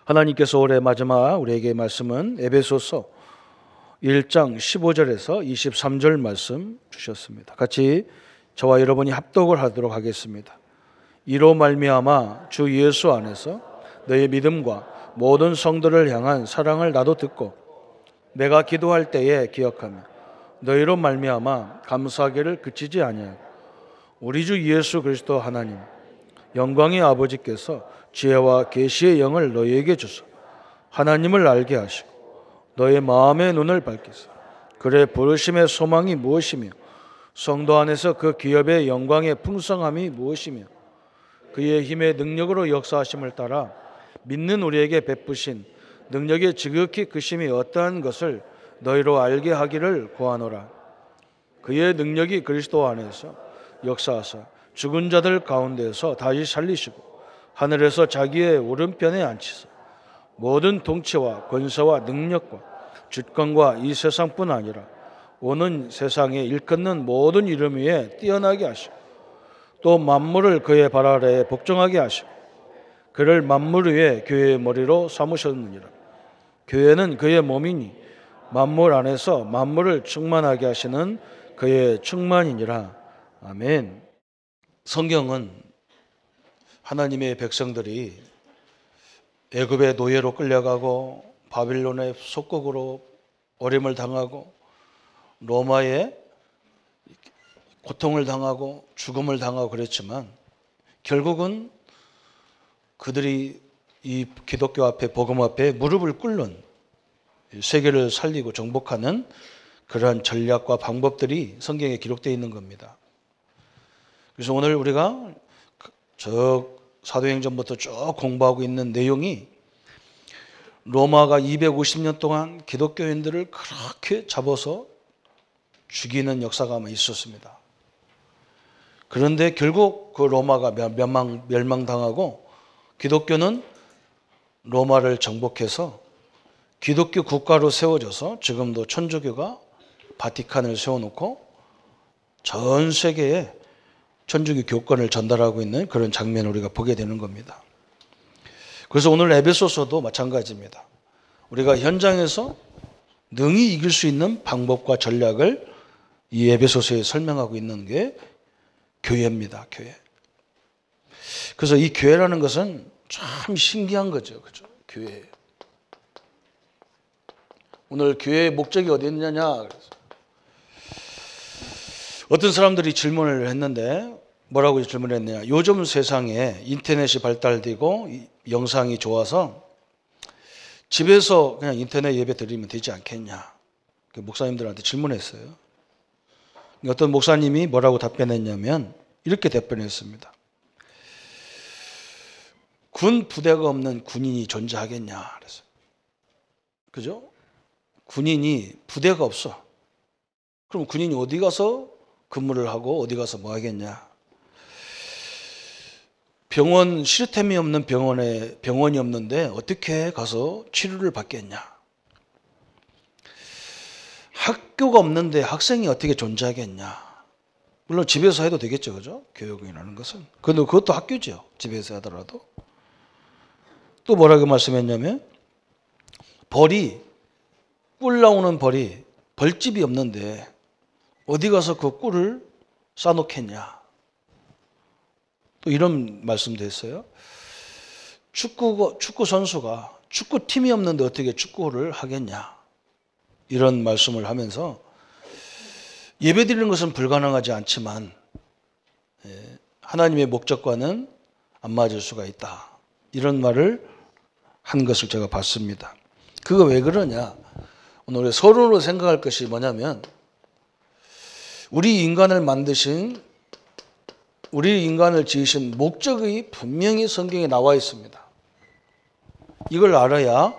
하나님께서 올해 마지막 우리에게 말씀은 에베소서 1장 15절에서 23절 말씀 주셨습니다. 같이 저와 여러분이 합독을 하도록 하겠습니다. 이로 말미암아 주 예수 안에서 너의 믿음과 모든 성도를 향한 사랑을 나도 듣고 내가 기도할 때에 기억하며 너희로 말미암아 감사하기를 그치지 아니하고 우리 주 예수 그리스도 하나님 영광의 아버지께서 지혜와 계시의 영을 너희에게 주사 하나님을 알게 하시고 너의 마음의 눈을 밝히사 그의 부르심의 소망이 무엇이며 성도 안에서 그 기업의 영광의 풍성함이 무엇이며 그의 힘의 능력으로 역사하심을 따라 믿는 우리에게 베푸신 능력의 지극히 크심이 어떠한 것을 너희로 알게 하기를 구하노라. 그의 능력이 그리스도 안에서 역사하사 죽은 자들 가운데서 다시 살리시고 하늘에서 자기의 오른편에 앉히사 모든 통치와 권세와 능력과 주권과 이 세상뿐 아니라 오는 세상에 일컫는 모든 이름 위에 뛰어나게 하시고 또 만물을 그의 발 아래에 복종하게 하시고 그를 만물 위에 교회의 머리로 삼으셨느니라. 교회는 그의 몸이니 만물 안에서 만물을 충만하게 하시는 그의 충만이니라. 아멘. 성경은 하나님의 백성들이 애굽의 노예로 끌려가고 바빌론의 속국으로 어림을 당하고 로마의 고통을 당하고 죽음을 당하고 그랬지만 결국은 그들이 이 기독교 앞에 복음 앞에 무릎을 꿇는 세계를 살리고 정복하는 그러한 전략과 방법들이 성경에 기록되어 있는 겁니다. 그래서 오늘 우리가 저 사도행전부터 쭉 공부하고 있는 내용이 로마가 250년 동안 기독교인들을 그렇게 잡아서 죽이는 역사가 있었습니다. 그런데 결국 그 로마가 멸망당하고 기독교는 로마를 정복해서 기독교 국가로 세워져서 지금도 천주교가 바티칸을 세워놓고 전 세계에 천주교 교권을 전달하고 있는 그런 장면을 우리가 보게 되는 겁니다. 그래서 오늘 에베소서도 마찬가지입니다. 우리가 현장에서 능히 이길 수 있는 방법과 전략을 이 에베소서에 설명하고 있는 게 교회입니다. 교회. 그래서 이 교회라는 것은 참 신기한 거죠. 그죠? 교회. 오늘 교회의 목적이 어디 있느냐? 어떤 사람들이 질문을 했는데 뭐라고 질문을 했느냐? 요즘 세상에 인터넷이 발달되고 영상이 좋아서 집에서 그냥 인터넷 예배 드리면 되지 않겠냐? 목사님들한테 질문했어요. 어떤 목사님이 뭐라고 답변했냐면 이렇게 답변했습니다. 군 부대가 없는 군인이 존재하겠냐? 그래서 그죠? 군인이 부대가 없어. 그럼 군인이 어디 가서 근무를 하고 어디 가서 뭐 하겠냐? 병원 시스템이 없는 병원이 없는데 어떻게 가서 치료를 받겠냐? 학교가 없는데 학생이 어떻게 존재하겠냐? 물론 집에서 해도 되겠죠, 그죠? 교육이라는 것은. 그런데 그것도 학교죠, 집에서 하더라도. 또 뭐라고 말씀했냐면 꿀 나오는 벌집이 없는데 어디 가서 그 꿀을 싸놓겠냐? 또 이런 말씀도 했어요. 축구 선수가 축구팀이 없는데 어떻게 축구를 하겠냐? 이런 말씀을 하면서 예배 드리는 것은 불가능하지 않지만 하나님의 목적과는 안 맞을 수가 있다. 이런 말을 한 것을 제가 봤습니다. 그거 왜 그러냐? 오늘 서로로 생각할 것이 뭐냐면 우리 인간을 지으신 목적이 분명히 성경에 나와 있습니다. 이걸 알아야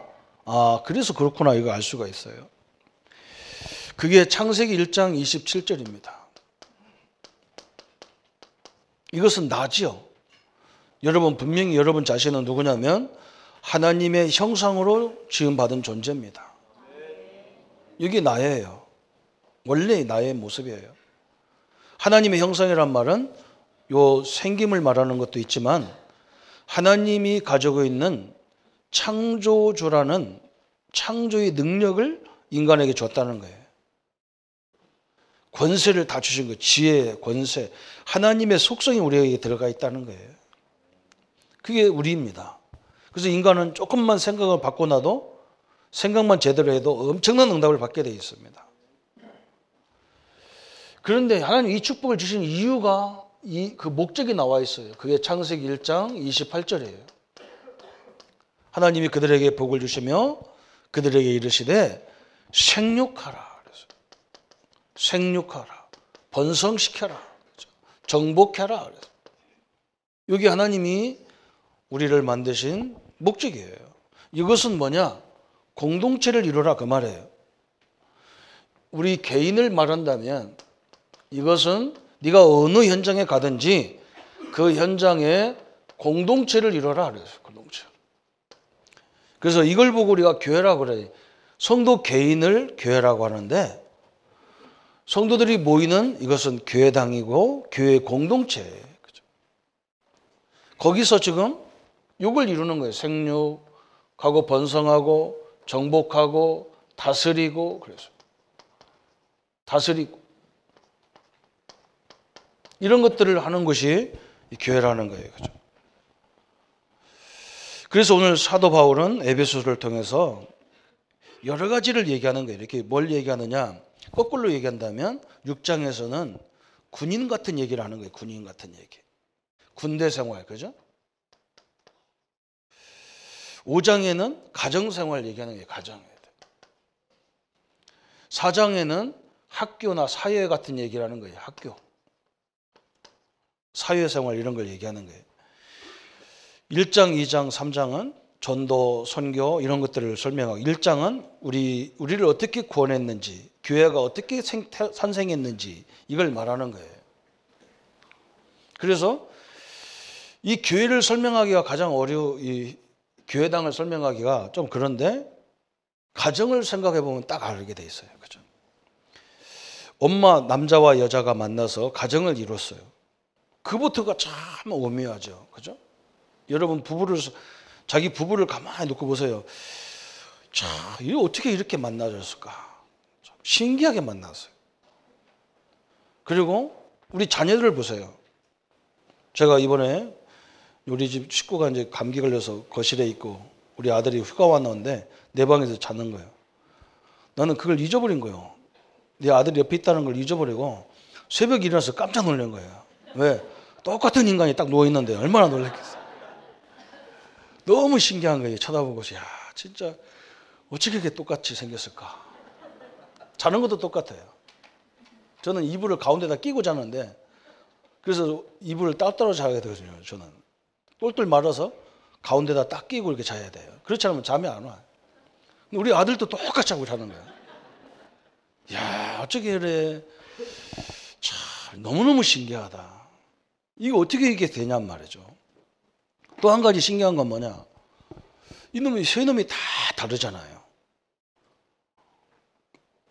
그래서 그렇구나 이거 알 수가 있어요. 그게 창세기 1장 27절입니다. 이것은 나지요. 분명히 여러분 자신은 누구냐면 하나님의 형상으로 지음받은 존재입니다. 이게 나예요. 원래 나의 모습이에요. 하나님의 형상이란 말은 요 생김을 말하는 것도 있지만 하나님이 가지고 있는 창조주라는 창조의 능력을 인간에게 줬다는 거예요. 권세를 다 주신 거예요. 지혜, 권세. 하나님의 속성이 우리에게 들어가 있다는 거예요. 그게 우리입니다. 그래서 인간은 조금만 생각을 바꿔놔도 생각만 제대로 해도 엄청난 응답을 받게 되어 있습니다. 그런데 하나님 이 축복을 주신 이유가 그 목적이 나와 있어요. 그게 창세기 1장 28절이에요. 하나님이 그들에게 복을 주시며 그들에게 이르시되 생육하라. 생육하라. 번성시켜라. 정복해라. 여기 하나님이 우리를 만드신 목적이에요. 이것은 뭐냐? 공동체를 이루라 그 말이에요. 우리 개인을 말한다면 이것은 네가 어느 현장에 가든지 그 현장에 공동체를 이루라 그랬어요. 공동체. 그래서 이걸 보고 우리가 교회라고 그래요. 성도 개인을 교회라고 하는데 성도들이 모이는 이것은 교회당이고 교회 공동체예요. 그죠? 거기서 지금 이걸 이루는 거예요. 생육하고 번성하고 정복하고 다스리고 그래서 다스리고 이런 것들을 하는 것이 교회라는 거예요. 그죠? 그래서 오늘 사도 바울은 에베소서를 통해서 여러 가지를 얘기하는 거예요. 이렇게 뭘 얘기하느냐? 거꾸로 얘기한다면 6장에서는 군인 같은 얘기를 하는 거예요. 군인 같은 얘기. 군대 생활, 그죠? 5장에는 가정 생활 얘기하는 거예요. 가정. 4장에는 학교나 사회 같은 얘기를 하는 거예요. 학교. 사회생활 이런 걸 얘기하는 거예요. 1장, 2장, 3장은 전도, 선교 이런 것들을 설명하고 1장은 우리를 어떻게 구원했는지 교회가 어떻게 산생했는지 이걸 말하는 거예요. 그래서 이 교회를 설명하기가 가장 이 교회당을 설명하기가 좀 그런데 가정을 생각해 보면 딱 알게 돼 있어요. 그죠? 엄마 남자와 여자가 만나서 가정을 이뤘어요. 그부터가 참 오묘하죠. 그죠? 여러분 자기 부부를 가만히 놓고 보세요. 자, 이거 어떻게 이렇게 만나졌을까? 신기하게 만났어요. 그리고 우리 자녀들을 보세요. 제가 이번에 우리 집 식구가 이제 감기 걸려서 거실에 있고 우리 아들이 휴가 왔는데 내 방에서 자는 거예요. 나는 그걸 잊어버린 거예요. 내 아들이 옆에 있다는 걸 잊어버리고 새벽에 일어나서 깜짝 놀란 거예요. 왜? 똑같은 인간이 딱 누워있는데 얼마나 놀랐겠어요. 너무 신기한 거예요. 쳐다보고서 야 진짜 어떻게 이렇게 똑같이 생겼을까. 자는 것도 똑같아요. 저는 이불을 가운데다 끼고 자는데 그래서 이불을 따로 자야 되거든요. 저는 똘똘 말아서 가운데다 딱 끼고 이렇게 자야 돼요. 그렇지 않으면 잠이 안 와요. 우리 아들도 똑같이 하고 자는 거예요. 야 어떻게 그래. 참 너무너무 신기하다. 이거 어떻게 이게 되냔 말이죠. 또 한 가지 신기한 건 뭐냐? 세 놈이 다 다르잖아요.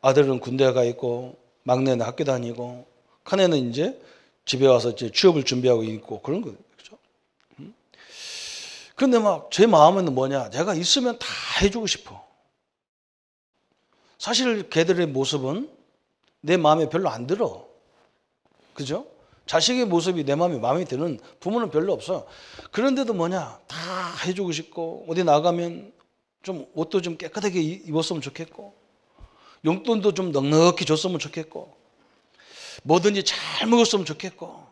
아들은 군대 가 있고 막내는 학교 다니고 큰애는 이제 집에 와서 이제 취업을 준비하고 있고 그런 거예요. 그렇죠? 그런데 막 제 마음에는 뭐냐? 내가 있으면 다 해주고 싶어. 사실 걔들의 모습은 내 마음에 별로 안 들어. 그죠? 자식의 모습이 내 마음에 드는 부모는 별로 없어. 그런데도 뭐냐? 다 해주고 싶고 어디 나가면 좀 옷도 좀 깨끗하게 입었으면 좋겠고 용돈도 좀 넉넉히 줬으면 좋겠고 뭐든지 잘 먹었으면 좋겠고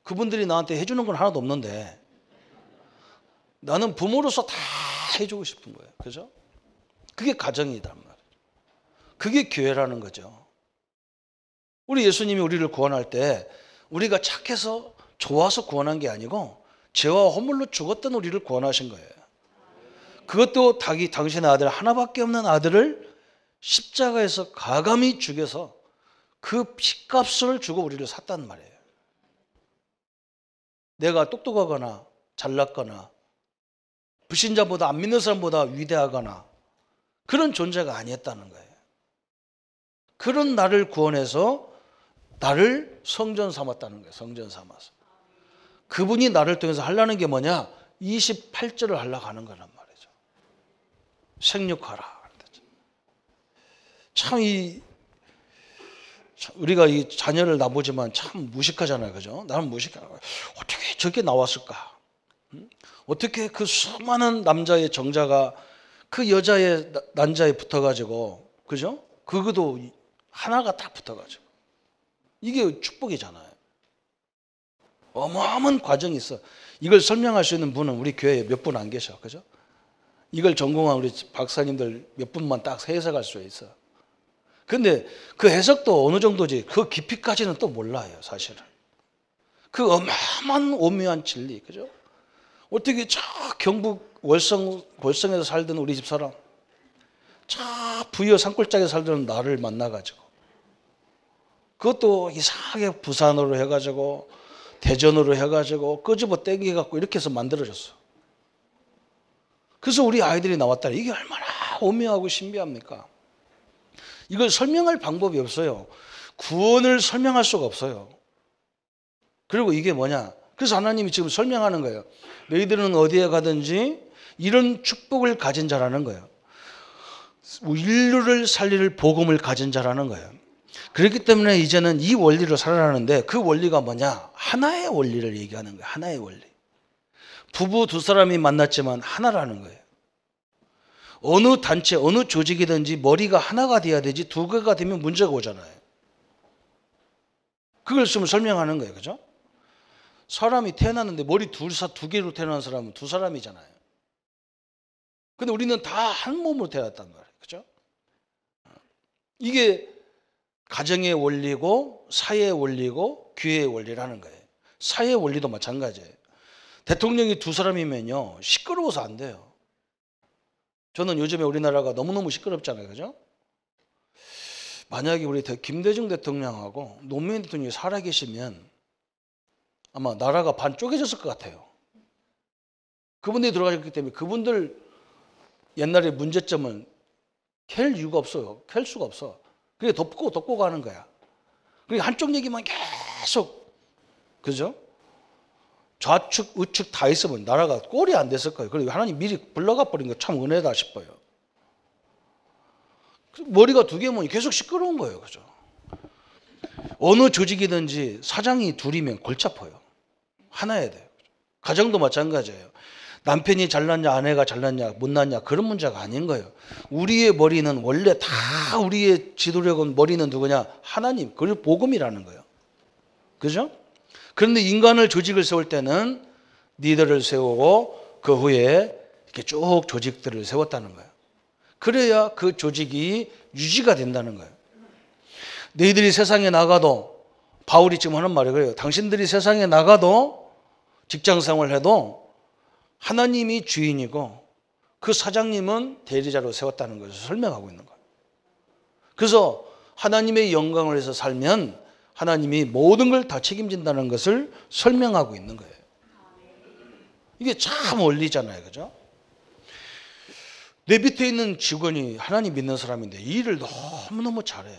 그분들이 나한테 해주는 건 하나도 없는데 나는 부모로서 다 해주고 싶은 거예요. 그죠? 그게 가정이란 말이에요. 그게 교회라는 거죠. 우리 예수님이 우리를 구원할 때 우리가 착해서 좋아서 구원한 게 아니고 죄와 허물로 죽었던 우리를 구원하신 거예요. 그것도 당신의 아들 하나밖에 없는 아들을 십자가에서 가감히 죽여서 그 피값을 주고 우리를 샀단 말이에요. 내가 똑똑하거나 잘났거나 불신자보다 안 믿는 사람보다 위대하거나 그런 존재가 아니었다는 거예요. 그런 나를 구원해서 나를 성전 삼았다는 거예요. 성전 삼아서. 그분이 나를 통해서 하려는 게 뭐냐? 28절을 하려고 하는 거란 말이죠. 생육하라. 참 우리가 이 자녀를 낳보지만 참 무식하잖아요, 그죠? 나는 무식해. 어떻게 저게 나왔을까? 어떻게 그 수많은 남자의 정자가 그 여자의 난자에 붙어가지고, 그죠? 그것도 하나가 딱 붙어가지고. 이게 축복이잖아요. 어마어마한 과정이 있어. 이걸 설명할 수 있는 분은 우리 교회에 몇 분 안 계셔, 그죠? 이걸 전공한 우리 박사님들 몇 분만 딱 해석할 수 있어. 근데 그 해석도 어느 정도지 그 깊이까지는 또 몰라요, 사실은. 그 어마어마한 오묘한 진리, 그죠? 어떻게 저 경북 월성에서 살던 우리 집사람, 저 부여 산골짜기에 살던 나를 만나가지고, 그것도 이상하게 부산으로 해가지고 대전으로 해가지고 끄집어 땡겨갖고 이렇게 해서 만들어졌어. 그래서 우리 아이들이 나왔다. 이게 얼마나 오묘하고 신비합니까? 이걸 설명할 방법이 없어요. 구원을 설명할 수가 없어요. 그리고 이게 뭐냐? 그래서 하나님이 지금 설명하는 거예요. 너희들은 어디에 가든지 이런 축복을 가진 자라는 거예요. 인류를 살릴 복음을 가진 자라는 거예요. 그렇기 때문에 이제는 이 원리로 살아가는데, 그 원리가 뭐냐? 하나의 원리를 얘기하는 거예요. 하나의 원리. 부부 두 사람이 만났지만 하나라는 거예요. 어느 단체, 어느 조직이든지 머리가 하나가 돼야 되지 두 개가 되면 문제가 오잖아요. 그걸 좀 설명하는 거예요. 그죠? 사람이 태어났는데 머리 두 개로 태어난 사람은 두 사람이잖아요. 근데 우리는 다 한 몸으로 태어났단 말이에요. 그죠? 이게 가정의 원리고 사회의 원리고 교회의 원리라는 거예요. 사회의 원리도 마찬가지예요. 대통령이 두 사람이면요, 시끄러워서 안 돼요. 저는 요즘에 우리나라가 너무너무 시끄럽잖아요. 그죠? 만약에 우리 김대중 대통령하고 노무현 대통령이 살아계시면 아마 나라가 반 쪼개졌을 것 같아요. 그분들이 들어가셨기 때문에 그분들 옛날의 문제점은 캘 이유가 없어요. 캘 수가 없어. 그게 덮고 가는 거야. 그러니까 한쪽 얘기만 계속, 그죠? 좌측, 우측 다 있으면 나라가 꼴이 안 됐을 거예요. 그리고 하나님 미리 불러가 버린 거 참 은혜다 싶어요. 머리가 두 개면 계속 시끄러운 거예요. 그죠? 어느 조직이든지 사장이 둘이면 골치 아파요. 하나여야 돼요. 가정도 마찬가지예요. 남편이 잘났냐, 아내가 잘났냐, 못났냐, 그런 문제가 아닌 거예요. 우리의 머리는 원래 다 우리의 지도력은 머리는 누구냐? 하나님, 그걸 복음이라는 거예요. 그죠? 그런데 인간을 조직을 세울 때는 리더를 세우고 그 후에 이렇게 쭉 조직들을 세웠다는 거예요. 그래야 그 조직이 유지가 된다는 거예요. 너희들이 세상에 나가도, 바울이 지금 하는 말이 그래요. 당신들이 세상에 나가도, 직장 생활해도 하나님이 주인이고 그 사장님은 대리자로 세웠다는 것을 설명하고 있는 거예요. 그래서 하나님의 영광을 위해서 살면 하나님이 모든 걸 다 책임진다는 것을 설명하고 있는 거예요. 이게 참 원리잖아요. 그죠? 내 밑에 있는 직원이 하나님 믿는 사람인데 이 일을 너무너무 잘해.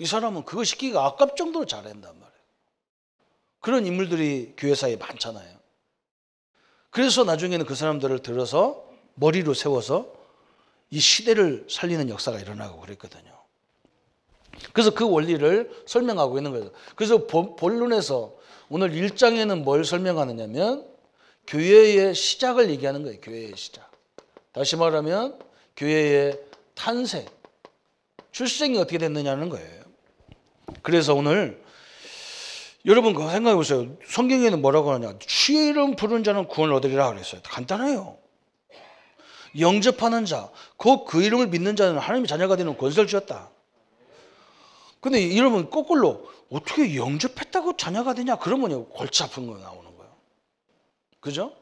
이 사람은 그거 시키기가 아깝 정도로 잘한단 말이에요. 그런 인물들이 교회사에 많잖아요. 그래서 나중에는 그 사람들을 들어서 머리로 세워서 이 시대를 살리는 역사가 일어나고 그랬거든요. 그래서 그 원리를 설명하고 있는 거예요. 그래서 본론에서 오늘 1장에는 뭘 설명하느냐면 교회의 시작을 얘기하는 거예요. 교회의 시작. 다시 말하면 교회의 탄생, 출생이 어떻게 됐느냐는 거예요. 그래서 오늘 여러분 그거 생각해 보세요. 성경에는 뭐라고 하느냐? 주의 이름 부르는 자는 구원을 얻으리라 그랬어요. 간단해요. 영접하는 자, 그 이름을 믿는 자는 하나님의 자녀가 되는 권세를 주었다. 근데 여러분 거꾸로 어떻게 영접했다고 자녀가 되냐? 그러면 골치 아픈 거 나오는 거예요. 그죠?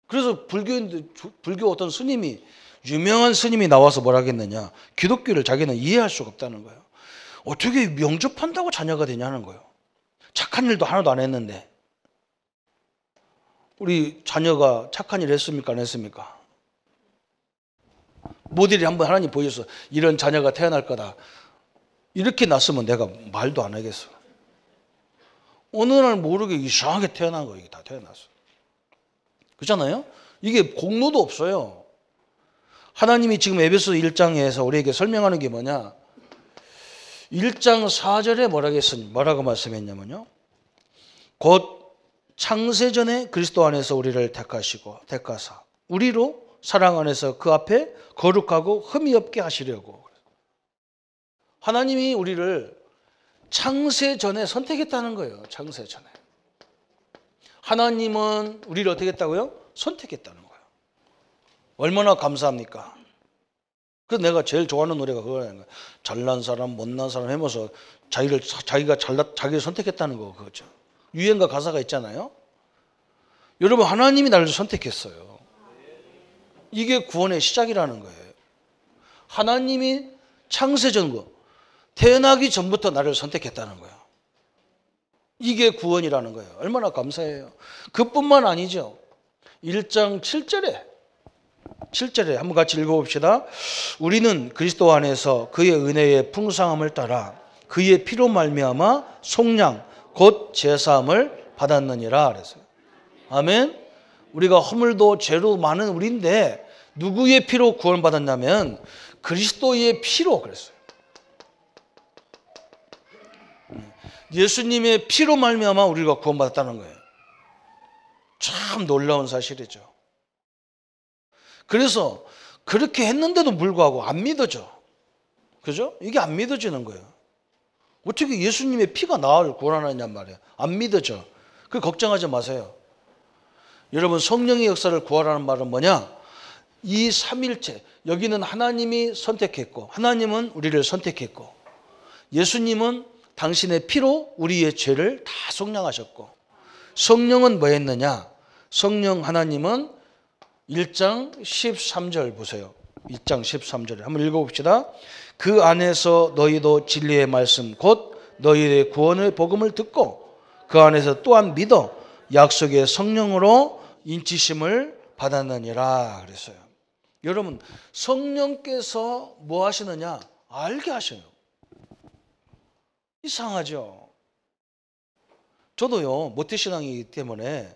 그래서 불교 어떤 스님이, 유명한 스님이 나와서 뭐라 하겠느냐? 기독교를 자기는 이해할 수가 없다는 거예요. 어떻게 영접한다고 자녀가 되냐는 거예요. 착한 일도 하나도 안 했는데. 우리 자녀가 착한 일 했습니까? 안 했습니까? 모델이 한번 하나님 보여서 이런 자녀가 태어날 거다. 이렇게 났으면 내가 말도 안 하겠어. 어느 날 모르게 이상하게 태어난 거예요. 다 태어났어. 그렇잖아요? 이게 공로도 없어요. 하나님이 지금 에베소 1장에서 우리에게 설명하는 게 뭐냐? 1장 4절에 뭐라고 말씀했냐면요. 곧 창세전에 그리스도 안에서 우리를 택하사 우리로 사랑 안에서 그 앞에 거룩하고 흠이 없게 하시려고. 하나님이 우리를 창세전에 선택했다는 거예요. 창세전에. 하나님은 우리를 어떻게 했다고요? 선택했다는 거예요. 얼마나 감사합니까? 그래서 내가 제일 좋아하는 노래가 그거예요. 잘난 사람, 못난 사람 해면서 자기가 자기를 선택했다는 거 그거죠. 유행가 가사가 있잖아요. 여러분, 하나님이 나를 선택했어요. 이게 구원의 시작이라는 거예요. 하나님이 창세전 태어나기 전부터 나를 선택했다는 거예요. 이게 구원이라는 거예요. 얼마나 감사해요. 그뿐만 아니죠. 1장 7절에 한번 같이 읽어봅시다. 우리는 그리스도 안에서 그의 은혜의 풍성함을 따라 그의 피로 말미암아 속량 곧 제사함을 받았느니라 그랬어요. 아멘. 우리가 허물도 죄로 많은 우리인데 누구의 피로 구원받았냐면 그리스도의 피로 그랬어요. 예수님의 피로 말미암아 우리가 구원받았다는 거예요. 참 놀라운 사실이죠. 그래서 그렇게 했는데도 불구하고 안 믿어져. 그죠? 이게 안 믿어지는 거예요. 어떻게 예수님의 피가 나를 구원하느냔 말이에요. 안 믿어져. 그 걱정하지 마세요. 여러분, 성령의 역사를 구하라는 말은 뭐냐? 이 삼일체, 여기는 하나님이 선택했고 하나님은 우리를 선택했고 예수님은 당신의 피로 우리의 죄를 다 속량하셨고 성령은 뭐 했느냐? 성령 하나님은 1장 13절 보세요. 1장 13절에 한번 읽어봅시다. 그 안에서 너희도 진리의 말씀 곧 너희의 구원의 복음을 듣고 그 안에서 또한 믿어 약속의 성령으로 인치심을 받았느니라 그랬어요. 여러분, 성령께서 뭐 하시느냐? 알게 하셔요. 이상하죠? 저도요, 모태신앙이기 때문에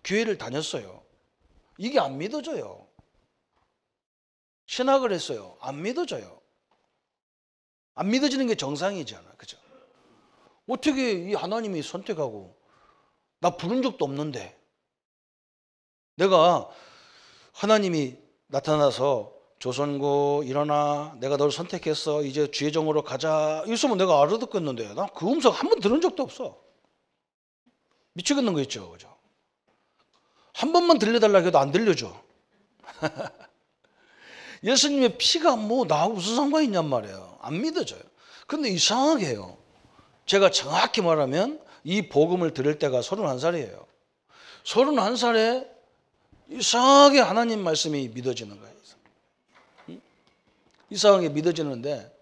교회를 다녔어요. 이게 안 믿어져요. 신학을 했어요. 안 믿어져요. 안 믿어지는 게 정상이잖아. 그죠? 어떻게 이 하나님이 선택하고 나 부른 적도 없는데 내가 하나님이 나타나서 조선고 일어나 내가 널 선택했어 이제 주의 종으로 가자 이랬으면 내가 알아듣겠는데 나 그 음성 한 번 들은 적도 없어. 미치겠는 거 있죠. 그죠? 한 번만 들려달라고 해도 안 들려줘. 예수님의 피가 뭐 나하고 무슨 상관이 있냔 말이에요. 안 믿어져요. 근데 이상하게 해요. 제가 정확히 말하면 이 복음을 들을 때가 31살이에요. 31살에 이상하게 하나님 말씀이 믿어지는 거예요. 이상하게 믿어지는데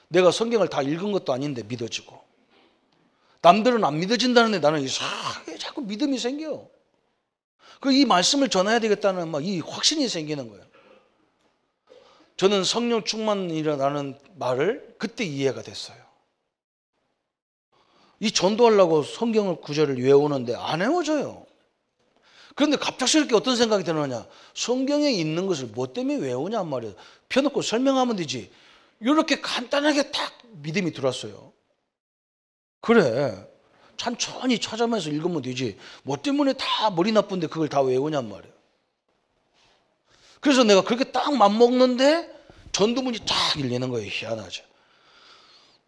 내가 성경을 다 읽은 것도 아닌데 믿어지고 남들은 안 믿어진다는데 나는 이상하게 자꾸 믿음이 생겨요. 이 말씀을 전해야 되겠다는 이 확신이 생기는 거예요. 저는 성령 충만이라는 말을 그때 이해가 됐어요. 이 전도하려고 성경을 구절을 외우는데 안 외워져요. 그런데 갑작스럽게 어떤 생각이 드느냐? 성경에 있는 것을 뭐 때문에 외우냔 말이에요. 펴놓고 설명하면 되지. 이렇게 간단하게 딱 믿음이 들었어요. 그래, 천천히 찾아면서 읽으면 되지. 뭐 때문에 다 머리 나쁜데 그걸 다 외우냔 말이에요. 그래서 내가 그렇게 딱 맘먹는데 전도문이 딱 열리는 거예요. 희한하죠.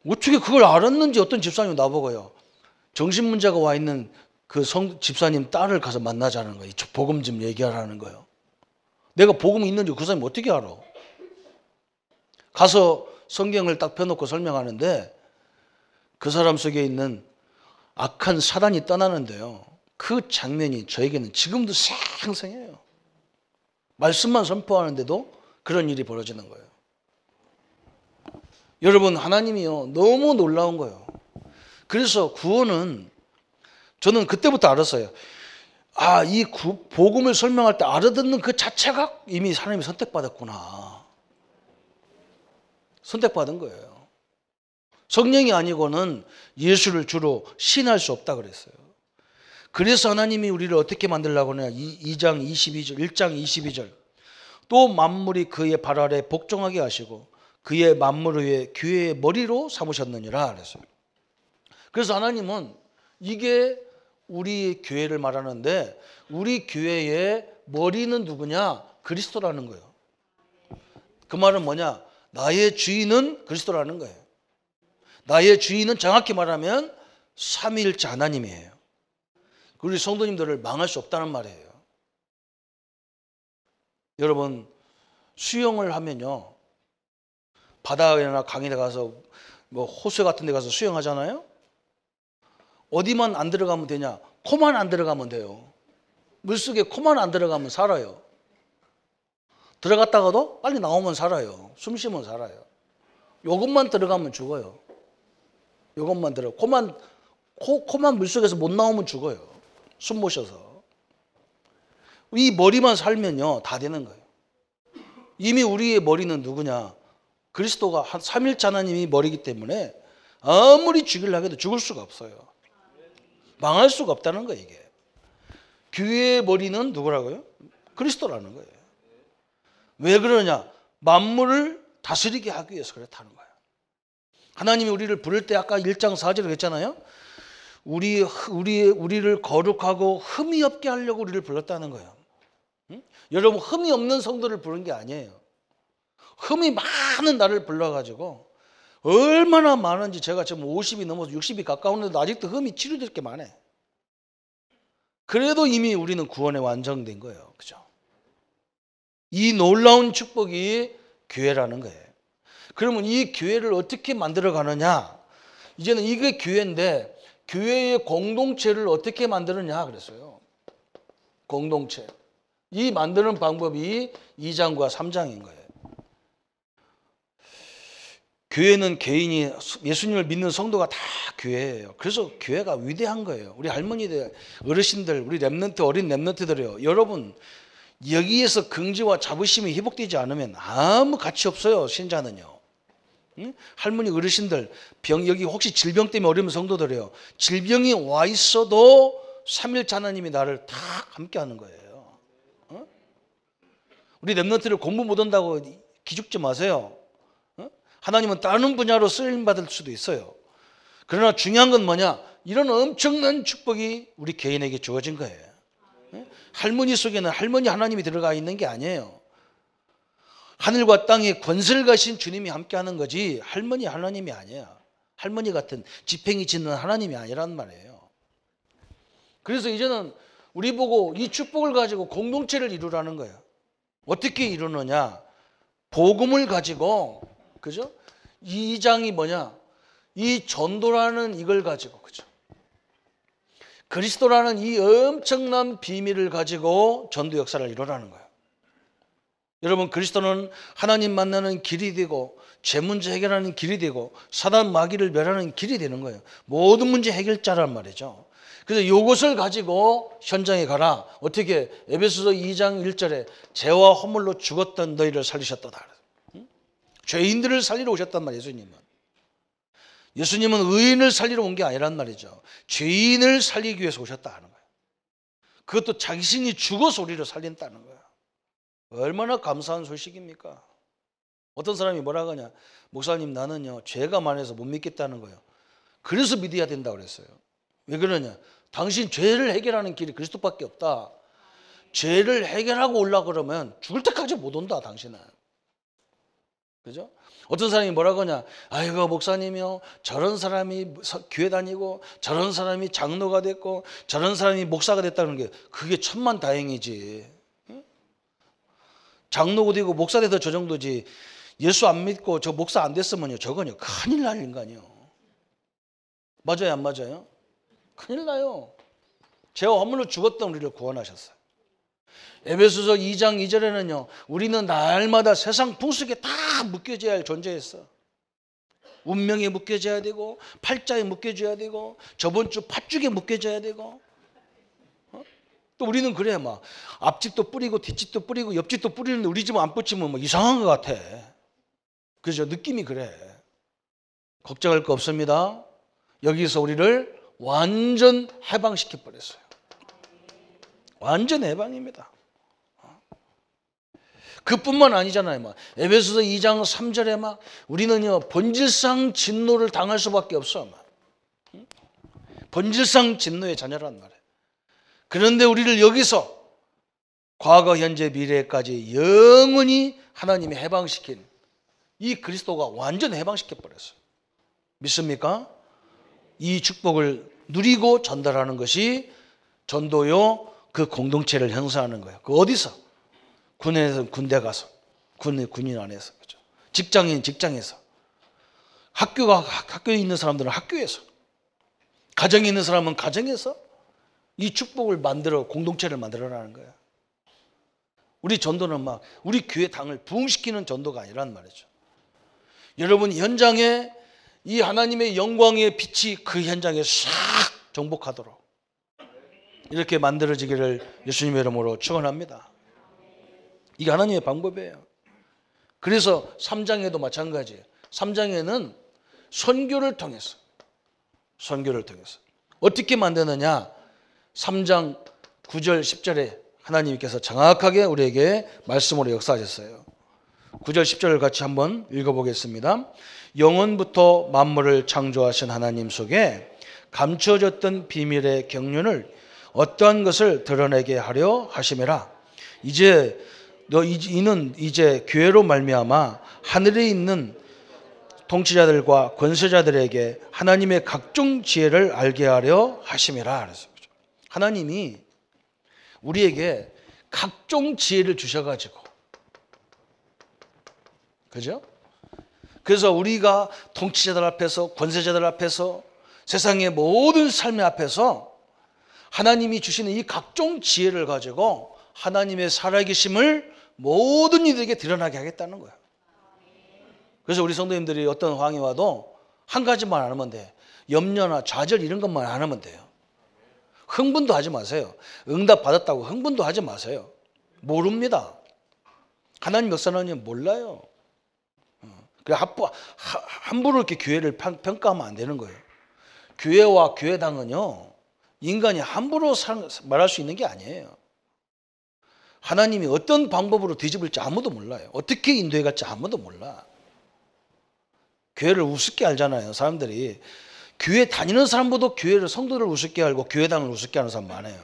어떻게 그걸 알았는지 어떤 집사님이 나보고요. 정신문제가 와 있는 그 집사님 딸을 가서 만나자는 거예요. 복음 좀 얘기하라는 거예요. 내가 복음이 있는지 그 사람이 어떻게 알아? 가서 성경을 딱 펴놓고 설명하는데 그 사람 속에 있는 악한 사단이 떠나는데요. 그 장면이 저에게는 지금도 생생해요. 말씀만 선포하는데도 그런 일이 벌어지는 거예요. 여러분, 하나님이요 너무 놀라운 거예요. 그래서 구원은 저는 그때부터 알았어요. 이 복음을 설명할 때 알아듣는 그 자체가 이미 하나님이 선택받았구나. 선택받은 거예요. 성령이 아니고는 예수를 주로 신할 수 없다 그랬어요. 그래서 하나님이 우리를 어떻게 만들려고 하냐? 1장 22절 또 만물이 그의 발 아래 복종하게 하시고 그의 만물 위에 교회의 머리로 삼으셨느니라 그랬어요. 그래서 하나님은 이게 우리 교회를 말하는데 우리 교회의 머리는 누구냐? 그리스도라는 거예요. 그 말은 뭐냐? 나의 주인은 그리스도라는 거예요. 나의 주인은 정확히 말하면 삼위일체 하나님이에요. 우리 성도님들을 망할 수 없다는 말이에요. 여러분 수영을 하면요, 바다에나 강에 가서 뭐 호수 같은 데 가서 수영하잖아요. 어디만 안 들어가면 되냐? 코만 안 들어가면 돼요. 물속에 코만 안 들어가면 살아요. 들어갔다가도 빨리 나오면 살아요. 숨 쉬면 살아요. 요것만 들어가면 죽어요. 요것만 코만 물속에서 못 나오면 죽어요. 숨 못 쉬어서. 이 머리만 살면요 다 되는 거예요. 이미 우리의 머리는 누구냐? 그리스도가 삼일체 하나님이 머리이기 때문에 아무리 죽이려고 해도 죽을 수가 없어요. 망할 수가 없다는 거예요. 이게 교회의 머리는 누구라고요? 그리스도라는 거예요. 왜 그러냐? 만물을 다스리게 하기 위해서 그렇다는 거예요. 하나님이 우리를 부를 때 아까 1장 4절에 했잖아요. 우리를 거룩하고 흠이 없게 하려고 우리를 불렀다는 거예요. 응? 여러분 흠이 없는 성도를 부른 게 아니에요. 흠이 많은 나를 불러가지고 얼마나 많은지 제가 지금 50이 넘어서 60이 가까운데도 아직도 흠이 치료될 게 많아. 그래도 이미 우리는 구원에 완성된 거예요. 그죠? 이 놀라운 축복이 교회라는 거예요. 그러면 이 교회를 어떻게 만들어 가느냐? 이제는 이게 교회인데 교회의 공동체를 어떻게 만드느냐 그랬어요. 공동체. 이 만드는 방법이 2장과 3장인 거예요. 교회는 개인이 예수님을 믿는 성도가 다 교회예요. 그래서 교회가 위대한 거예요. 우리 할머니들, 어르신들, 우리 랩런트, 어린 랩런트들이요. 여러분 여기에서 긍지와 자부심이 회복되지 않으면 아무 가치 없어요. 신자는요. 응? 할머니 어르신들 여기 혹시 질병 때문에 어려운 성도들이요. 질병이 와 있어도 삼일체 하나님이 나를 다 함께 하는 거예요. 어? 우리 랩런트를 공부 못한다고 기죽지 마세요. 하나님은 다른 분야로 쓰임받을 수도 있어요. 그러나 중요한 건 뭐냐? 이런 엄청난 축복이 우리 개인에게 주어진 거예요. 할머니 속에는 할머니 하나님이 들어가 있는 게 아니에요. 하늘과 땅에 권세를 가신 주님이 함께하는 거지 할머니 하나님이 아니야. 할머니 같은 지팽이 짓는 하나님이 아니란 말이에요. 그래서 이제는 우리 보고 이 축복을 가지고 공동체를 이루라는 거예요. 어떻게 이루느냐? 복음을 가지고, 그죠? 이 장이 뭐냐? 이 전도라는 이걸 가지고, 그죠? 그리스도라는 이 엄청난 비밀을 가지고 전도 역사를 이루라는 거예요. 여러분 그리스도는 하나님 만나는 길이 되고 죄 문제 해결하는 길이 되고 사단 마귀를 멸하는 길이 되는 거예요. 모든 문제 해결자란 말이죠. 그래서 이것을 가지고 현장에 가라. 어떻게? 에베소서 2장 1절에 죄와 허물로 죽었던 너희를 살리셨도다. 죄인들을 살리러 오셨단 말이에요. 예수님은 의인을 살리러 온 게 아니란 말이죠. 죄인을 살리기 위해서 오셨다 하는 거예요. 그것도 자신이 죽어서 우리를 살린다는 거예요. 얼마나 감사한 소식입니까? 어떤 사람이 뭐라고 하냐? 목사님 나는요 죄가 많아서 못 믿겠다는 거예요. 그래서 믿어야 된다고 그랬어요. 왜 그러냐? 당신 죄를 해결하는 길이 그리스도밖에 없다. 죄를 해결하고 오려고 그러면 죽을 때까지 못 온다 당신은. 그죠? 어떤 사람이 뭐라고 하냐? 아이고 목사님이요 저런 사람이 교회 다니고 저런 사람이 장로가 됐고 저런 사람이 목사가 됐다는 게 그게 천만다행이지. 장로가 되고 목사 돼서 저 정도지 예수 안 믿고 저 목사 안 됐으면요 저건요 큰일 날 인간이요. 맞아요 안 맞아요? 큰일 나요. 죄와 허물로 죽었던 우리를 구원하셨어요. 에베소서 2장 2절에는요 우리는 날마다 세상 풍속에 다 묶여져야 할 존재였어. 운명에 묶여져야 되고 팔자에 묶여져야 되고 저번 주 팥죽에 묶여져야 되고 또 우리는 그래 막 앞집도 뿌리고 뒷집도 뿌리고 옆집도 뿌리는데 우리 집은 안 뿌리면 뭐 이상한 것 같아. 그죠? 느낌이 그래. 걱정할 거 없습니다. 여기서 우리를 완전 해방시켜 버렸어요. 완전 해방입니다. 그뿐만 아니잖아요. 막 에베소서 2장 3절에 막 우리는요 본질상 진노를 당할 수밖에 없어. 막. 본질상 진노의 자녀란 말이에요. 그런데 우리를 여기서 과거, 현재, 미래까지 영원히 하나님이 해방시킨 이 그리스도가 완전 해방시켜 버렸어요. 믿습니까? 이 축복을 누리고 전달하는 것이 전도요 그 공동체를 형성하는 거예요. 그 어디서? 군에서 군대 가서, 군인 안에서, 그렇죠? 직장에서, 학교에 있는 사람들은 학교에서, 가정에 있는 사람은 가정에서 이 축복을 만들어 공동체를 만들어라는 거예요. 우리 전도는 막 우리 교회 당을 부흥시키는 전도가 아니란 말이죠. 여러분 현장에 이 하나님의 영광의 빛이 그 현장에 싹 정복하도록 이렇게 만들어지기를 예수님의 이름으로 축원합니다. 이게 하나님의 방법이에요. 그래서 3장에도 마찬가지예요. 3장에는 선교를 통해서 어떻게 만드느냐 3장 9절 10절에 하나님께서 정확하게 우리에게 말씀으로 역사하셨어요. 9절 10절을 같이 한번 읽어보겠습니다. 영원부터 만물을 창조하신 하나님 속에 감추어졌던 비밀의 경륜을 어떠한 것을 드러내게 하려 하심이라. 이는 이제 교회로 말미암아 하늘에 있는 통치자들과 권세자들에게 하나님의 각종 지혜를 알게 하려 하심이라. 그래서 하나님이 우리에게 각종 지혜를 주셔가지고, 그죠? 그래서 우리가 통치자들 앞에서, 권세자들 앞에서, 세상의 모든 삶의 앞에서 하나님이 주시는 이 각종 지혜를 가지고 하나님의 살아계심을 모든 이들에게 드러나게 하겠다는 거예요. 그래서 우리 성도님들이 어떤 상황이 와도 한 가지만 안 하면 돼. 염려나 좌절 이런 것만 안 하면 돼요. 흥분도 하지 마세요. 응답 받았다고 흥분도 하지 마세요. 모릅니다. 하나님 역사는 몰라요. 그래 함부로 이렇게 교회를 평가하면 안 되는 거예요. 교회와 교회당은요 인간이 함부로 말할 수 있는 게 아니에요. 하나님이 어떤 방법으로 뒤집을지 아무도 몰라요. 어떻게 인도해 갈지 아무도 몰라. 교회를 우습게 알잖아요. 사람들이 교회 다니는 사람보다 교회를 성도를 우습게 알고 교회당을 우습게 하는 사람 많아요.